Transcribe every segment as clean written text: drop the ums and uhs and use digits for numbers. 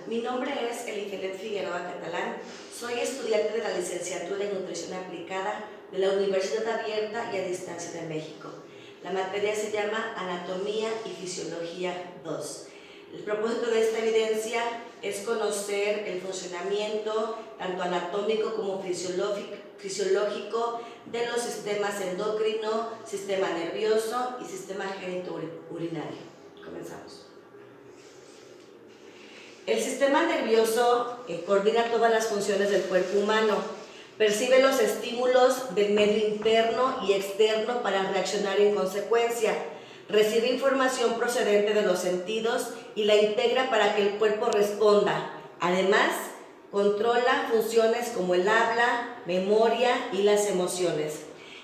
Mi nombre es Elifelet Figueroa Catalán. Soy estudiante de la licenciatura en Nutrición Aplicada de la Universidad Abierta y a Distancia de México. La materia se llama Anatomía y Fisiología 2. El propósito de esta evidencia es conocer el funcionamiento tanto anatómico como fisiológico de los sistemas endocrino, sistema nervioso y sistema genitourinario. Comenzamos. El sistema nervioso coordina todas las funciones del cuerpo humano, percibe los estímulos del medio interno y externo para reaccionar en consecuencia, recibe información procedente de los sentidos y la integra para que el cuerpo responda. Además, controla funciones como el habla, memoria y las emociones.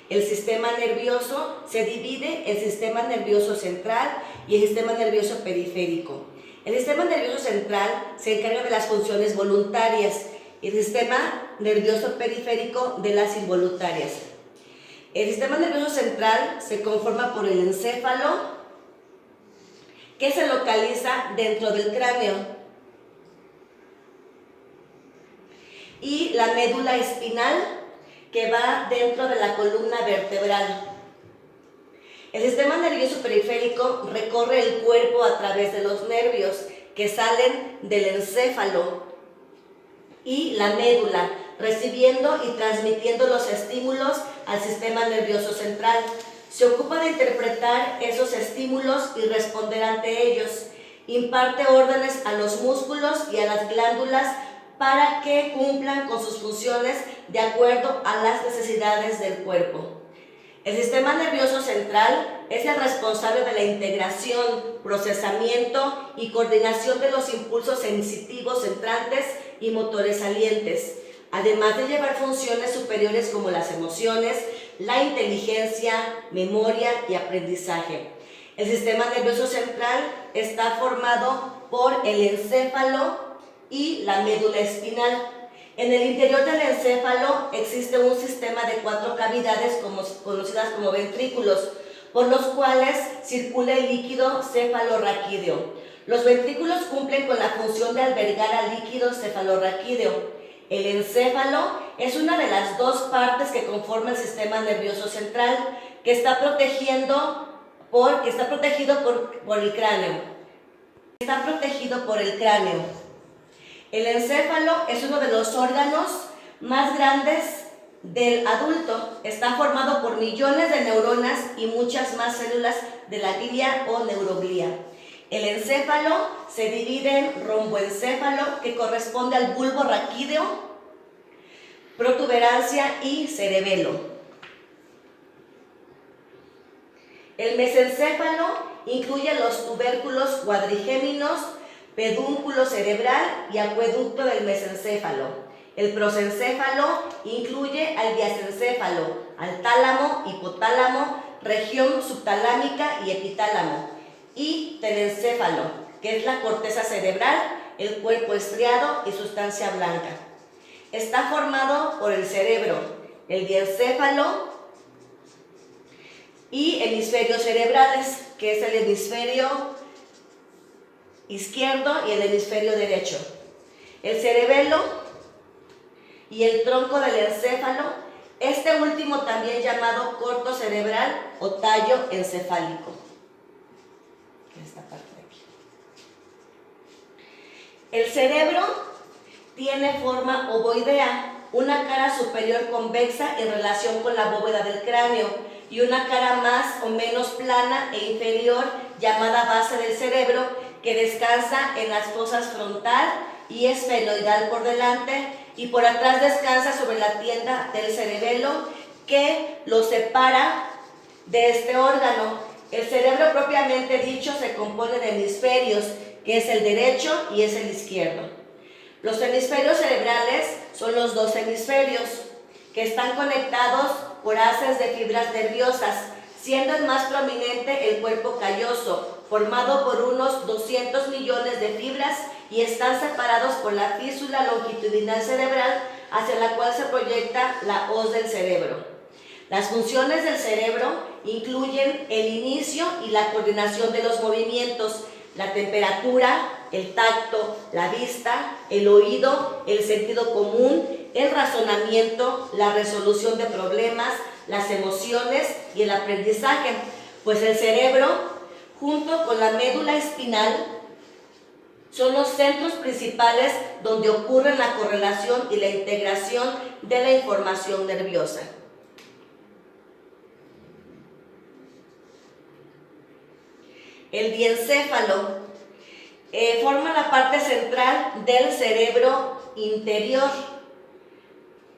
El sistema nervioso se divide en sistema nervioso central y el sistema nervioso periférico. El sistema nervioso central se encarga de las funciones voluntarias y el sistema nervioso periférico de las involuntarias. El sistema nervioso central se conforma por el encéfalo, que se localiza dentro del cráneo, y la médula espinal, que va dentro de la columna vertebral. El sistema nervioso periférico recorre el cuerpo a través de los nervios que salen del encéfalo y la médula, recibiendo y transmitiendo los estímulos al sistema nervioso central. Se ocupa de interpretar esos estímulos y responder ante ellos. Imparte órdenes a los músculos y a las glándulas para que cumplan con sus funciones de acuerdo a las necesidades del cuerpo. El sistema nervioso central es el responsable de la integración, procesamiento y coordinación de los impulsos sensitivos entrantes y motores salientes, además de llevar funciones superiores como las emociones, la inteligencia, memoria y aprendizaje. El sistema nervioso central está formado por el encéfalo y la médula espinal. En el interior del encéfalo existe un sistema de 4 cavidades conocidas como ventrículos, por los cuales circula el líquido cefalorraquídeo. Los ventrículos cumplen con la función de albergar al líquido cefalorraquídeo. El encéfalo es una de las 2 partes que conforman el sistema nervioso central, que está protegido por el cráneo. Está protegido por el cráneo. El encéfalo es uno de los órganos más grandes del adulto. Está formado por millones de neuronas y muchas más células de la glía o neuroglía. El encéfalo se divide en romboencéfalo, que corresponde al bulbo raquídeo, protuberancia y cerebelo. El mesencéfalo incluye los tubérculos cuadrigéminos, pedúnculo cerebral y acueducto del mesencéfalo. El prosencéfalo incluye al diasencéfalo, al tálamo, hipotálamo, región subtalámica y epitálamo. Y telencéfalo, que es la corteza cerebral, el cuerpo estriado y sustancia blanca. Está formado por el cerebro, el diencéfalo y hemisferios cerebrales, que es el hemisferio izquierdo y el hemisferio derecho. El cerebelo y el tronco del encéfalo, este último también llamado corto cerebral o tallo encefálico. Esta parte de aquí. El cerebro tiene forma ovoidea, una cara superior convexa en relación con la bóveda del cráneo y una cara más o menos plana e inferior llamada base del cerebro, que descansa en las fosas frontal y esfenoidal por delante, y por atrás descansa sobre la tienda del cerebelo, que lo separa de este órgano. El cerebro propiamente dicho se compone de hemisferios, que es el derecho y es el izquierdo. Los hemisferios cerebrales son los 2 hemisferios, que están conectados por haces de fibras nerviosas, siendo el más prominente el cuerpo calloso, formado por unos 200 millones de fibras, y están separados por la físula longitudinal cerebral hacia la cual se proyecta la hoz del cerebro. Las funciones del cerebro incluyen el inicio y la coordinación de los movimientos, la temperatura, el tacto, la vista, el oído, el sentido común, el razonamiento, la resolución de problemas, las emociones y el aprendizaje. Pues el cerebro, junto con la médula espinal, son los centros principales donde ocurre la correlación y la integración de la información nerviosa. El diencéfalo forma la parte central del cerebro interior.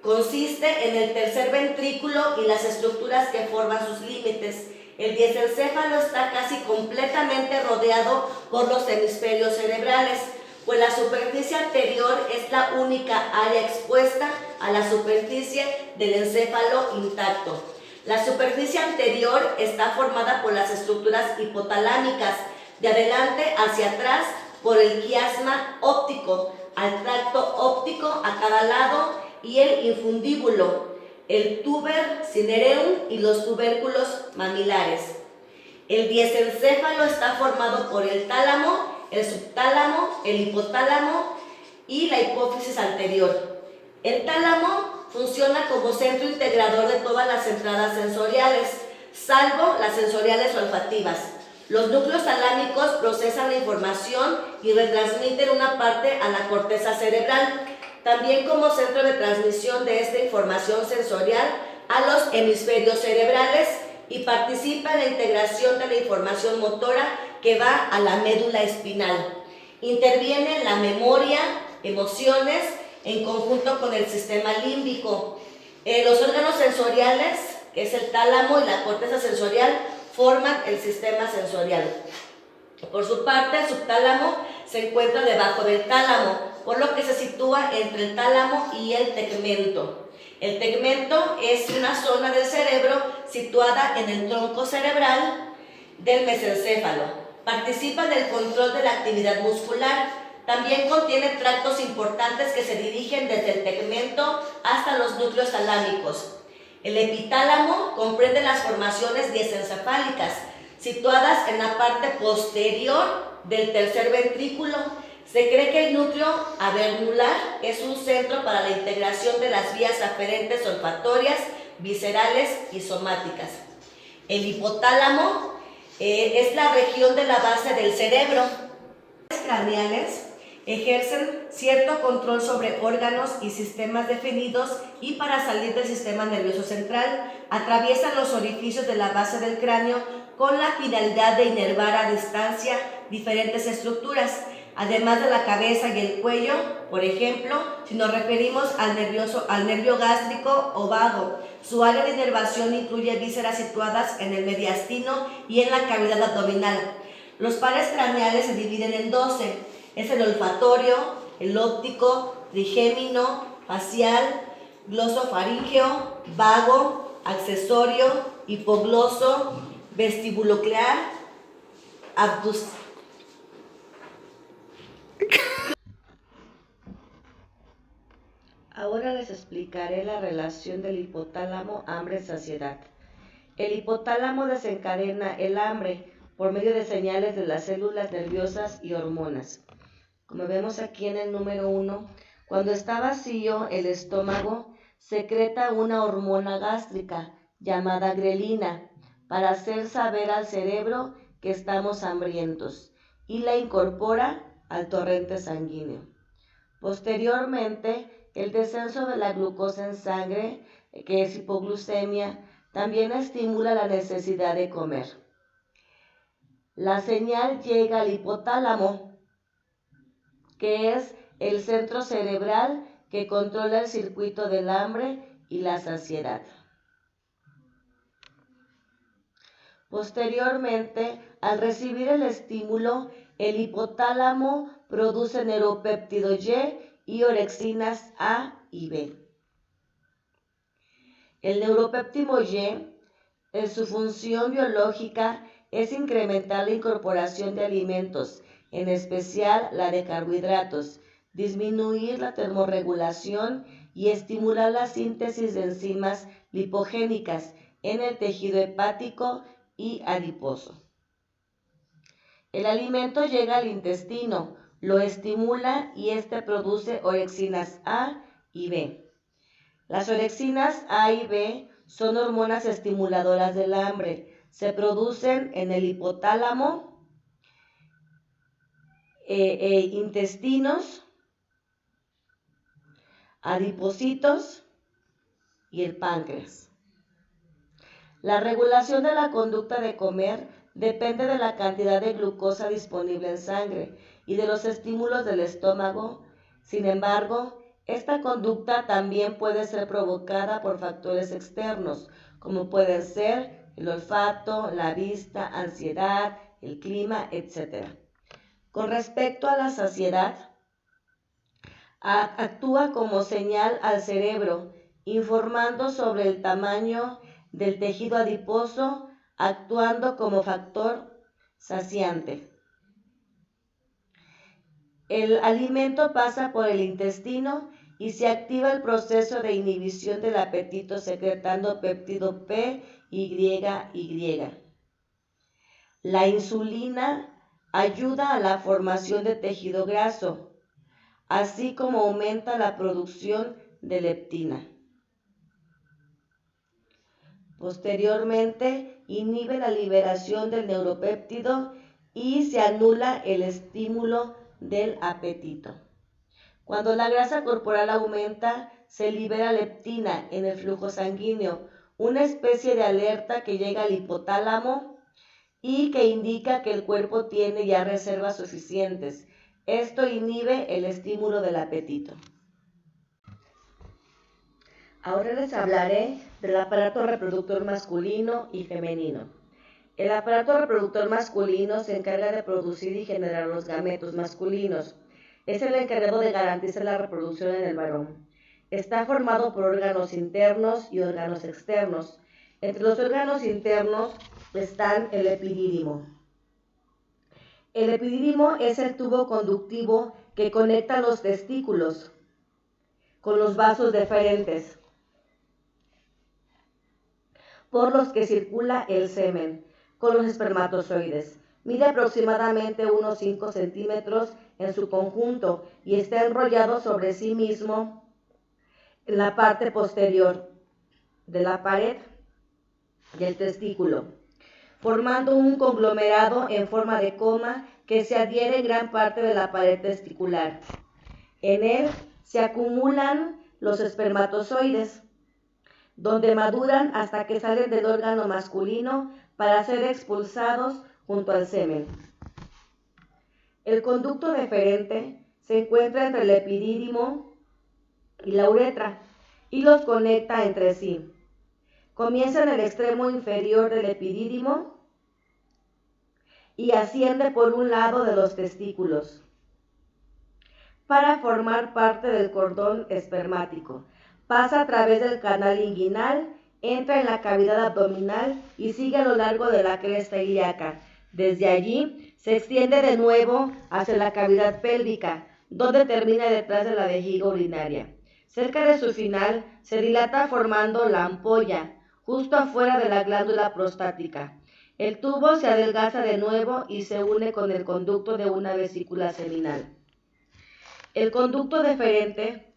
Consiste en el tercer ventrículo y las estructuras que forman sus límites. El diencéfalo está casi completamente rodeado por los hemisferios cerebrales, pues la superficie anterior es la única área expuesta a la superficie del encéfalo intacto. La superficie anterior está formada por las estructuras hipotalámicas, de adelante hacia atrás por el quiasma óptico, al tracto óptico a cada lado y el infundíbulo, el tuber cinereum y los tubérculos mamilares. El diencéfalo está formado por el tálamo, el subtálamo, el hipotálamo y la hipófisis anterior. El tálamo funciona como centro integrador de todas las entradas sensoriales, salvo las sensoriales olfativas. Los núcleos talámicos procesan la información y retransmiten una parte a la corteza cerebral, también como centro de transmisión de esta información sensorial a los hemisferios cerebrales, y participa en la integración de la información motora que va a la médula espinal. Interviene en la memoria, emociones, en conjunto con el sistema límbico. Los órganos sensoriales, que es el tálamo y la corteza sensorial, forman el sistema sensorial. Por su parte, el subtálamo se encuentra debajo del tálamo, por lo que se sitúa entre el tálamo y el tegmento. El tegmento es una zona del cerebro situada en el tronco cerebral del mesencéfalo. Participa del control de la actividad muscular. También contiene tractos importantes que se dirigen desde el tegmento hasta los núcleos talámicos. El epitálamo comprende las formaciones diencefálicas, situadas en la parte posterior del tercer ventrículo. Se cree que el núcleo avernular es un centro para la integración de las vías aferentes olfatorias, viscerales y somáticas. El hipotálamo es la región de la base del cerebro. Los craneales ejercen cierto control sobre órganos y sistemas definidos, y para salir del sistema nervioso central atraviesan los orificios de la base del cráneo con la finalidad de inervar a distancia diferentes estructuras, además de la cabeza y el cuello. Por ejemplo, si nos referimos al nervio gástrico o vago, su área de inervación incluye vísceras situadas en el mediastino y en la cavidad abdominal. Los pares craneales se dividen en 12. Es el olfatorio, el óptico, trigémino, facial, glosofaríngeo, vago, accesorio, hipogloso, vestibuloclear, abductor. Ahora les explicaré la relación del hipotálamo hambre-saciedad. El hipotálamo desencadena el hambre por medio de señales de las células nerviosas y hormonas. Como vemos aquí en el número 1, cuando está vacío el estómago, secreta una hormona gástrica llamada grelina para hacer saber al cerebro que estamos hambrientos, y la incorpora al torrente sanguíneo. Posteriormente, el descenso de la glucosa en sangre, que es hipoglucemia, también estimula la necesidad de comer. La señal llega al hipotálamo, que es el centro cerebral que controla el circuito del hambre y la saciedad. Posteriormente, al recibir el estímulo, el hipotálamo produce neuropéptido y orexinas A y B. El neuropéptido Y, en su función biológica, es incrementar la incorporación de alimentos, en especial la de carbohidratos, disminuir la termorregulación y estimular la síntesis de enzimas lipogénicas en el tejido hepático y adiposo. El alimento llega al intestino, lo estimula y este produce orexinas A y B. Las orexinas A y B son hormonas estimuladoras del hambre. Se producen en el hipotálamo, intestinos, adipocitos y el páncreas. La regulación de la conducta de comer depende de la cantidad de glucosa disponible en sangre y de los estímulos del estómago. Sin embargo, esta conducta también puede ser provocada por factores externos, como pueden ser el olfato, la vista, ansiedad, el clima, etc. Con respecto a la saciedad, actúa como señal al cerebro, informando sobre el tamaño del tejido adiposo, actuando como factor saciante. El alimento pasa por el intestino y se activa el proceso de inhibición del apetito secretando péptido PYY. La insulina ayuda a la formación de tejido graso, así como aumenta la producción de leptina. Posteriormente, inhibe la liberación del neuropéptido y se anula el estímulo del apetito. Cuando la grasa corporal aumenta, se libera leptina en el flujo sanguíneo, una especie de alerta que llega al hipotálamo y que indica que el cuerpo tiene ya reservas suficientes. Esto inhibe el estímulo del apetito. Ahora les hablaré del aparato reproductor masculino y femenino. El aparato reproductor masculino se encarga de producir y generar los gametos masculinos. Es el encargado de garantizar la reproducción en el varón. Está formado por órganos internos y órganos externos. Entre los órganos internos están el epidídimo. El epidídimo es el tubo conductivo que conecta los testículos con los vasos deferentes, por los que circula el semen, con los espermatozoides. Mide aproximadamente unos 5 centímetros en su conjunto y está enrollado sobre sí mismo en la parte posterior de la pared del testículo, formando un conglomerado en forma de coma que se adhiere en gran parte de la pared testicular. En él se acumulan los espermatozoides, donde maduran hasta que salen del órgano masculino para ser expulsados junto al semen. El conducto deferente se encuentra entre el epidídimo y la uretra y los conecta entre sí. Comienza en el extremo inferior del epidídimo y asciende por un lado de los testículos para formar parte del cordón espermático. Pasa a través del canal inguinal, entra en la cavidad abdominal y sigue a lo largo de la cresta ilíaca. Desde allí se extiende de nuevo hacia la cavidad pélvica, donde termina detrás de la vejiga urinaria. Cerca de su final se dilata formando la ampolla, justo afuera de la glándula prostática. El tubo se adelgaza de nuevo y se une con el conducto de una vesícula seminal. El conducto deferente,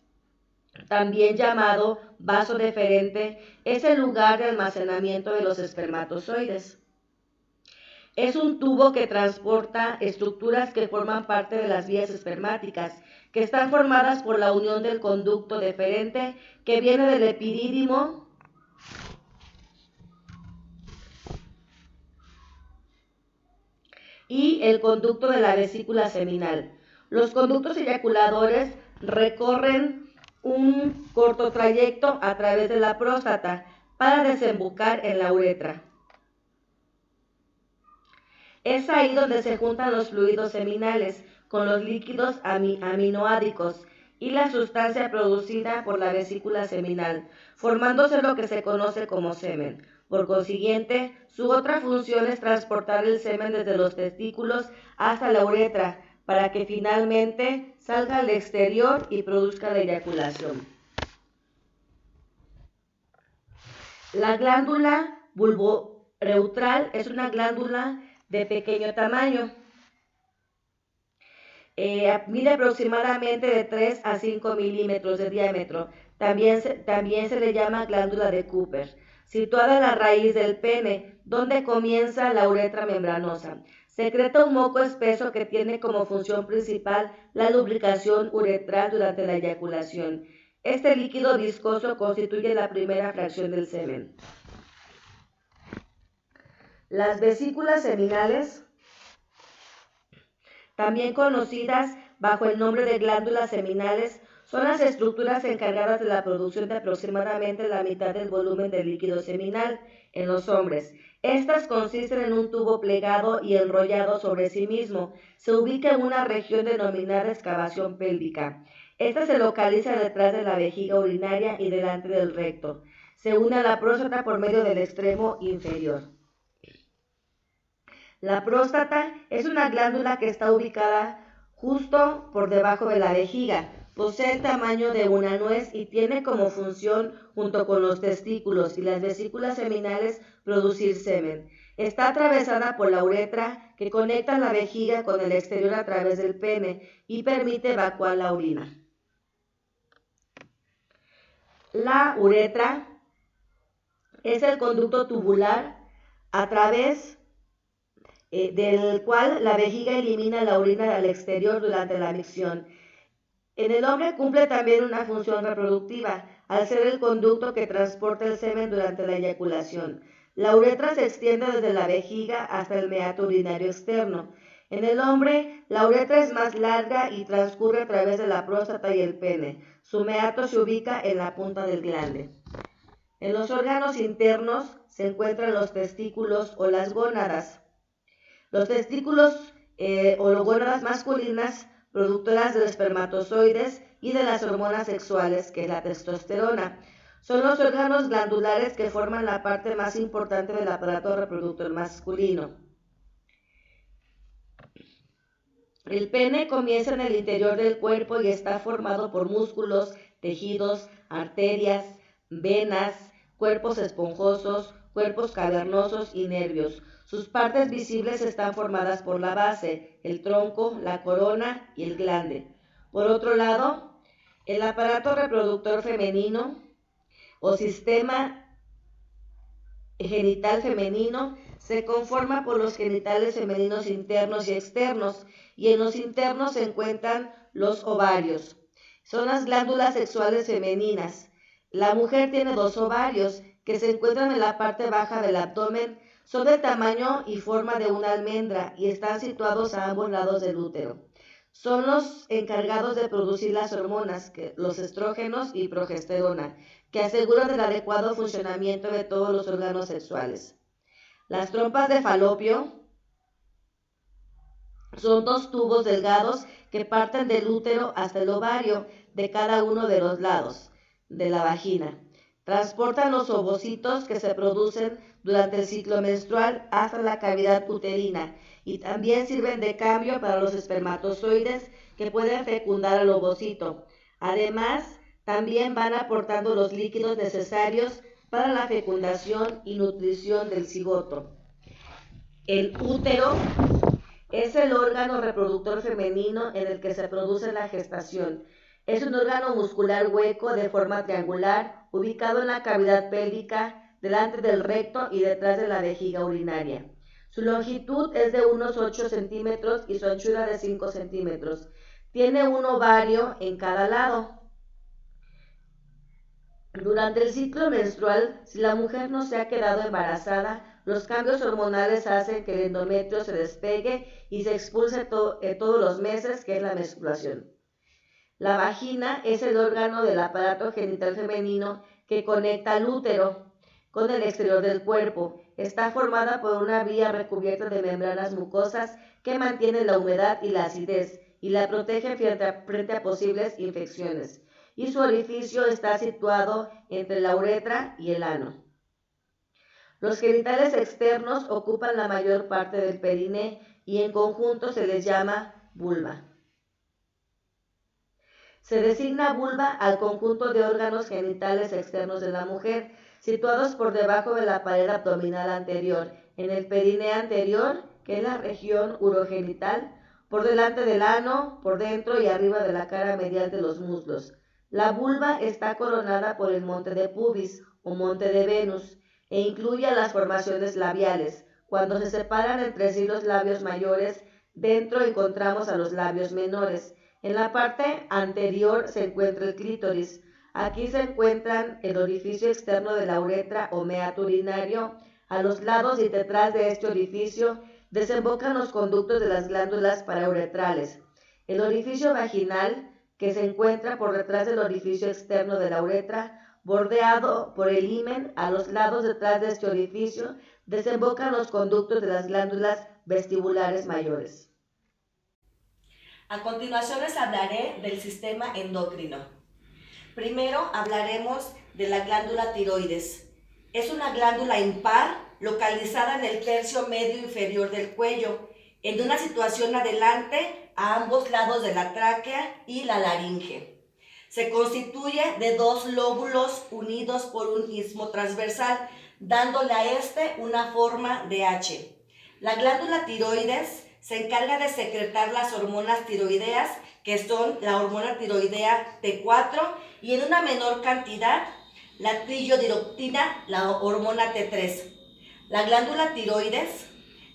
también llamado vaso deferente, es el lugar de almacenamiento de los espermatozoides. Es un tubo que transporta estructuras que forman parte de las vías espermáticas, que están formadas por la unión del conducto deferente que viene del epidídimo y el conducto de la vesícula seminal. Los conductos eyaculadores recorren un corto trayecto a través de la próstata para desembocar en la uretra. Es ahí donde se juntan los fluidos seminales con los líquidos aminoádicos y la sustancia producida por la vesícula seminal, formándose lo que se conoce como semen. Por consiguiente, su otra función es transportar el semen desde los testículos hasta la uretra para que finalmente salga al exterior y produzca la eyaculación. La glándula bulbourethral es una glándula de pequeño tamaño Mide aproximadamente de 3 a 5 milímetros de diámetro. También se le llama glándula de Cooper, situada en la raíz del pene, donde comienza la uretra membranosa. Secreta un moco espeso que tiene como función principal la lubricación uretral durante la eyaculación. Este líquido viscoso constituye la primera fracción del semen. Las vesículas seminales, también conocidas bajo el nombre de glándulas seminales, son las estructuras encargadas de la producción de aproximadamente la mitad del volumen del líquido seminal en los hombres. Estas consisten en un tubo plegado y enrollado sobre sí mismo. Se ubica en una región denominada excavación pélvica. Esta se localiza detrás de la vejiga urinaria y delante del recto. Se une a la próstata por medio del extremo inferior. La próstata es una glándula que está ubicada justo por debajo de la vejiga. Posee el tamaño de una nuez y tiene como función, junto con los testículos y las vesículas seminales, producir semen. Está atravesada por la uretra, que conecta la vejiga con el exterior a través del pene y permite evacuar la orina. La uretra es el conducto tubular a través del cual la vejiga elimina la orina al exterior durante la micción. En el hombre cumple también una función reproductiva, al ser el conducto que transporta el semen durante la eyaculación. La uretra se extiende desde la vejiga hasta el meato urinario externo. En el hombre, la uretra es más larga y transcurre a través de la próstata y el pene. Su meato se ubica en la punta del glande. En los órganos internos se encuentran los testículos o las gónadas. Los testículos o las gónadas masculinas, productoras de espermatozoides y de las hormonas sexuales, que es la testosterona, son los órganos glandulares que forman la parte más importante del aparato reproductor masculino. El pene comienza en el interior del cuerpo y está formado por músculos, tejidos, arterias, venas, cuerpos esponjosos, cuerpos cavernosos y nervios. Sus partes visibles están formadas por la base, el tronco, la corona y el glande. Por otro lado, el aparato reproductor femenino o sistema genital femenino se conforma por los genitales femeninos internos y externos, y en los internos se encuentran los ovarios. Son las glándulas sexuales femeninas. La mujer tiene 2 ovarios que se encuentran en la parte baja del abdomen. Son de tamaño y forma de una almendra y están situados a ambos lados del útero. Son los encargados de producir las hormonas, los estrógenos y progesterona, que aseguran el adecuado funcionamiento de todos los órganos sexuales. Las trompas de falopio son 2 tubos delgados que parten del útero hasta el ovario de cada uno de los lados de la vagina. Transportan los ovocitos que se producen durante el ciclo menstrual hasta la cavidad uterina y también sirven de cambio para los espermatozoides que pueden fecundar al ovocito. Además, también van aportando los líquidos necesarios para la fecundación y nutrición del cigoto. El útero es el órgano reproductor femenino en el que se produce la gestación. Es un órgano muscular hueco de forma triangular, ubicado en la cavidad pélvica, delante del recto y detrás de la vejiga urinaria. Su longitud es de unos 8 centímetros y su anchura de 5 centímetros. Tiene un ovario en cada lado. Durante el ciclo menstrual, si la mujer no se ha quedado embarazada, los cambios hormonales hacen que el endometrio se despegue y se expulse todos los meses, que es la menstruación. La vagina es el órgano del aparato genital femenino que conecta al útero con el exterior del cuerpo. Está formada por una vía recubierta de membranas mucosas que mantienen la humedad y la acidez y la protegen frente a posibles infecciones. Y su orificio está situado entre la uretra y el ano. Los genitales externos ocupan la mayor parte del periné y en conjunto se les llama vulva. Se designa vulva al conjunto de órganos genitales externos de la mujer, situados por debajo de la pared abdominal anterior, en el periné anterior, que es la región urogenital, por delante del ano, por dentro y arriba de la cara medial de los muslos. La vulva está coronada por el monte de pubis o monte de Venus e incluye las formaciones labiales. Cuando se separan entre sí los labios mayores, dentro encontramos a los labios menores. En la parte anterior se encuentra el clítoris. Aquí se encuentran el orificio externo de la uretra o meato urinario. A los lados y detrás de este orificio desembocan los conductos de las glándulas parauretrales. El orificio vaginal, que se encuentra por detrás del orificio externo de la uretra, bordeado por el himen. A los lados detrás de este orificio desembocan los conductos de las glándulas vestibulares mayores. A continuación les hablaré del sistema endocrino. Primero hablaremos de la glándula tiroides. Es una glándula impar localizada en el tercio medio inferior del cuello, en una situación adelante a ambos lados de la tráquea y la laringe. Se constituye de dos lóbulos unidos por un istmo transversal, dándole a este una forma de H. La glándula tiroides se encarga de secretar las hormonas tiroideas, que son la hormona tiroidea T4, y en una menor cantidad la trillodiroctina, la hormona T3. La glándula tiroides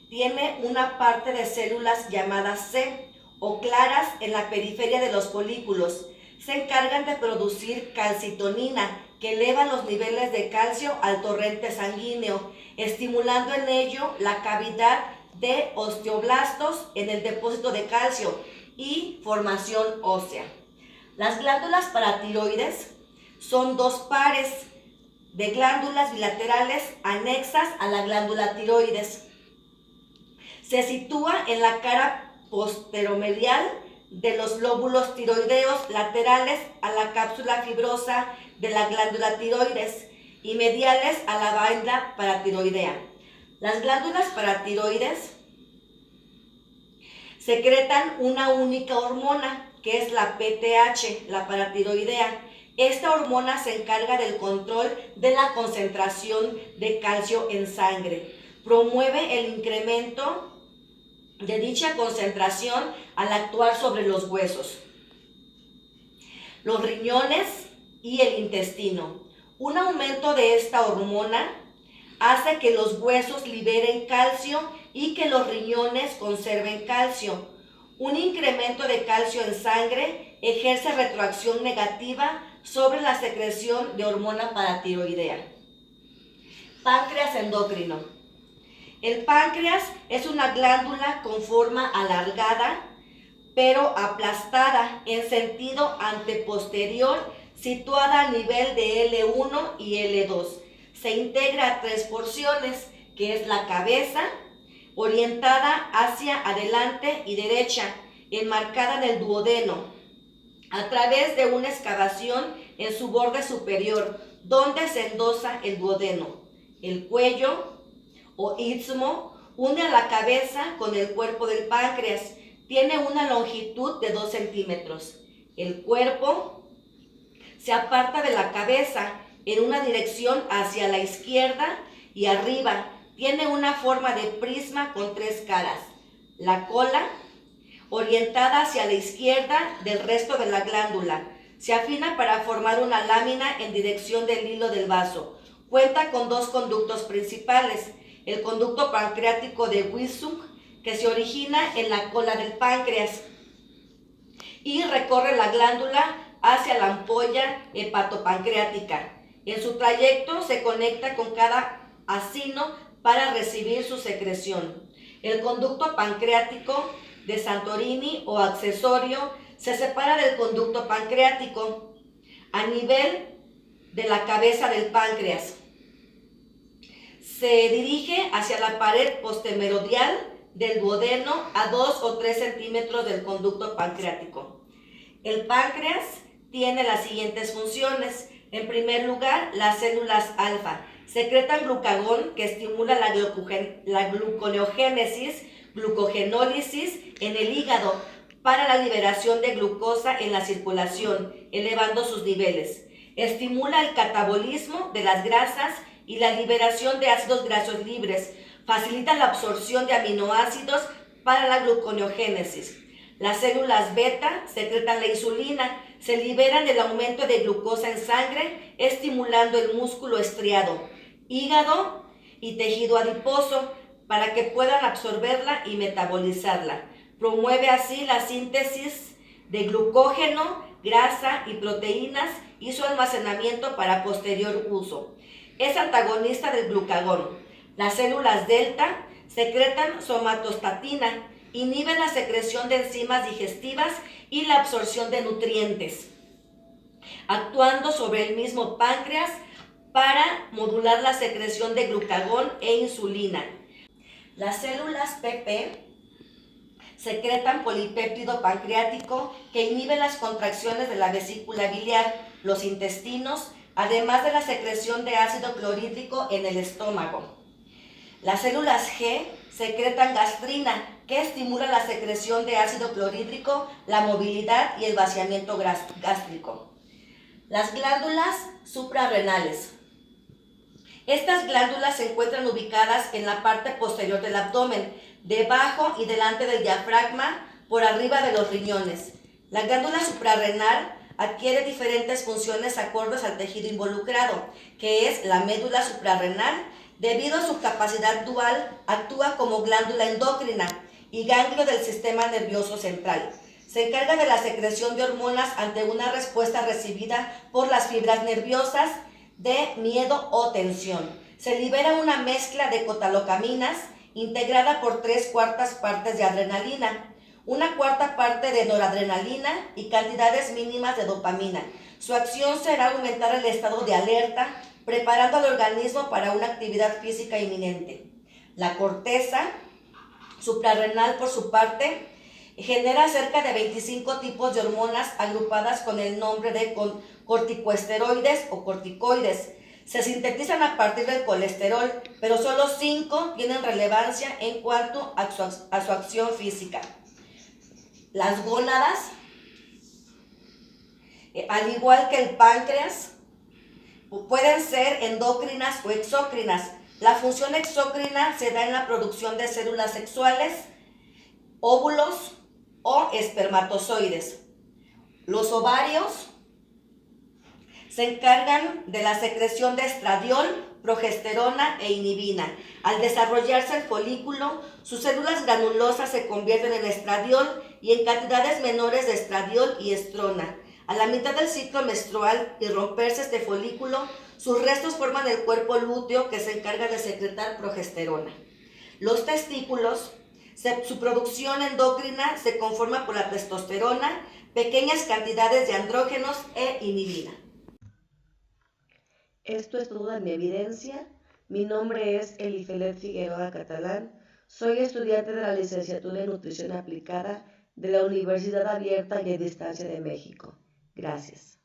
tiene una parte de células llamadas C o claras en la periferia de los folículos. Se encargan de producir calcitonina, que eleva los niveles de calcio al torrente sanguíneo, estimulando en ello la cavidad de osteoblastos en el depósito de calcio y formación ósea. Las glándulas paratiroides son dos pares de glándulas bilaterales anexas a la glándula tiroides. Se sitúa en la cara posteromedial de los lóbulos tiroideos laterales a la cápsula fibrosa de la glándula tiroides y mediales a la banda paratiroidea. Las glándulas paratiroides secretan una única hormona, que es la PTH, la paratiroidea. Esta hormona se encarga del control de la concentración de calcio en sangre. Promueve el incremento de dicha concentración al actuar sobre los huesos, los riñones y el intestino. Un aumento de esta hormona hace que los huesos liberen calcio y que los riñones conserven calcio. Un incremento de calcio en sangre ejerce retroacción negativa sobre la secreción de hormona paratiroidea. Páncreas endocrino. El páncreas es una glándula con forma alargada, pero aplastada en sentido anteposterior, situada a nivel de L1 y L2. Se integra a tres porciones, que es la cabeza, orientada hacia adelante y derecha, enmarcada en el duodeno, a través de una excavación en su borde superior, donde se endosa el duodeno. El cuello o istmo une a la cabeza con el cuerpo del páncreas. Tiene una longitud de 2 centímetros. El cuerpo se aparta de la cabeza en una dirección hacia la izquierda y arriba. Tiene una forma de prisma con 3 caras. La cola, orientada hacia la izquierda del resto de la glándula, se afina para formar una lámina en dirección del hilo del vaso. Cuenta con 2 conductos principales. El conducto pancreático de Wilson, que se origina en la cola del páncreas y recorre la glándula hacia la ampolla hepatopancreática. En su trayecto se conecta con cada acino para recibir su secreción. El conducto pancreático de Santorini o accesorio se separa del conducto pancreático a nivel de la cabeza del páncreas. Se dirige hacia la pared postemerodial del duodeno a 2 o 3 centímetros del conducto pancreático. El páncreas tiene las siguientes funciones. En primer lugar, las células alfa secretan glucagón, que estimula la gluconeogénesis, glucogenólisis en el hígado para la liberación de glucosa en la circulación, elevando sus niveles. Estimula el catabolismo de las grasas y la liberación de ácidos grasos libres. Facilita la absorción de aminoácidos para la gluconeogénesis. Las células beta secretan la insulina, se liberan del aumento de glucosa en sangre, estimulando el músculo estriado, hígado y tejido adiposo para que puedan absorberla y metabolizarla. Promueve así la síntesis de glucógeno, grasa y proteínas y su almacenamiento para posterior uso. Es antagonista del glucagón. Las células delta secretan somatostatina, inhiben la secreción de enzimas digestivas y la absorción de nutrientes, actuando sobre el mismo páncreas para modular la secreción de glucagón e insulina. Las células PP secretan polipéptido pancreático que inhibe las contracciones de la vesícula biliar, los intestinos, además de la secreción de ácido clorhídrico en el estómago. Las células G secretan gastrina, que estimula la secreción de ácido clorhídrico, la movilidad y el vaciamiento gástrico. Las glándulas suprarrenales. Estas glándulas se encuentran ubicadas en la parte posterior del abdomen, debajo y delante del diafragma, por arriba de los riñones. La glándula suprarrenal adquiere diferentes funciones acordes al tejido involucrado, que es la médula suprarrenal. Debido a su capacidad dual, actúa como glándula endocrina y ganglio del sistema nervioso central. Se encarga de la secreción de hormonas ante una respuesta recibida por las fibras nerviosas de miedo o tensión. Se libera una mezcla de cotalocaminas integrada por 3/4 partes de adrenalina, 1/4 parte de noradrenalina y cantidades mínimas de dopamina. Su acción será aumentar el estado de alerta, preparando al organismo para una actividad física inminente. La corteza suprarrenal, por su parte, genera cerca de 25 tipos de hormonas agrupadas con el nombre de corticosteroides o corticoides. Se sintetizan a partir del colesterol, pero solo 5 tienen relevancia en cuanto a su acción física. Las gónadas, al igual que el páncreas, pueden ser endócrinas o exócrinas. La función exócrina se da en la producción de células sexuales, óvulos o espermatozoides. Los ovarios se encargan de la secreción de estradiol, progesterona e inhibina. Al desarrollarse el folículo, sus células granulosas se convierten en estradiol y en cantidades menores de estradiol y estrona. A la mitad del ciclo menstrual y romperse este folículo, sus restos forman el cuerpo lúteo que se encarga de secretar progesterona. Los testículos, su producción endocrina se conforma por la testosterona, pequeñas cantidades de andrógenos e inhibina. Esto es toda mi evidencia. Mi nombre es Elifelet Figueroa Catalán. Soy estudiante de la licenciatura en Nutrición Aplicada de la Universidad Abierta y a Distancia de México. Gracias.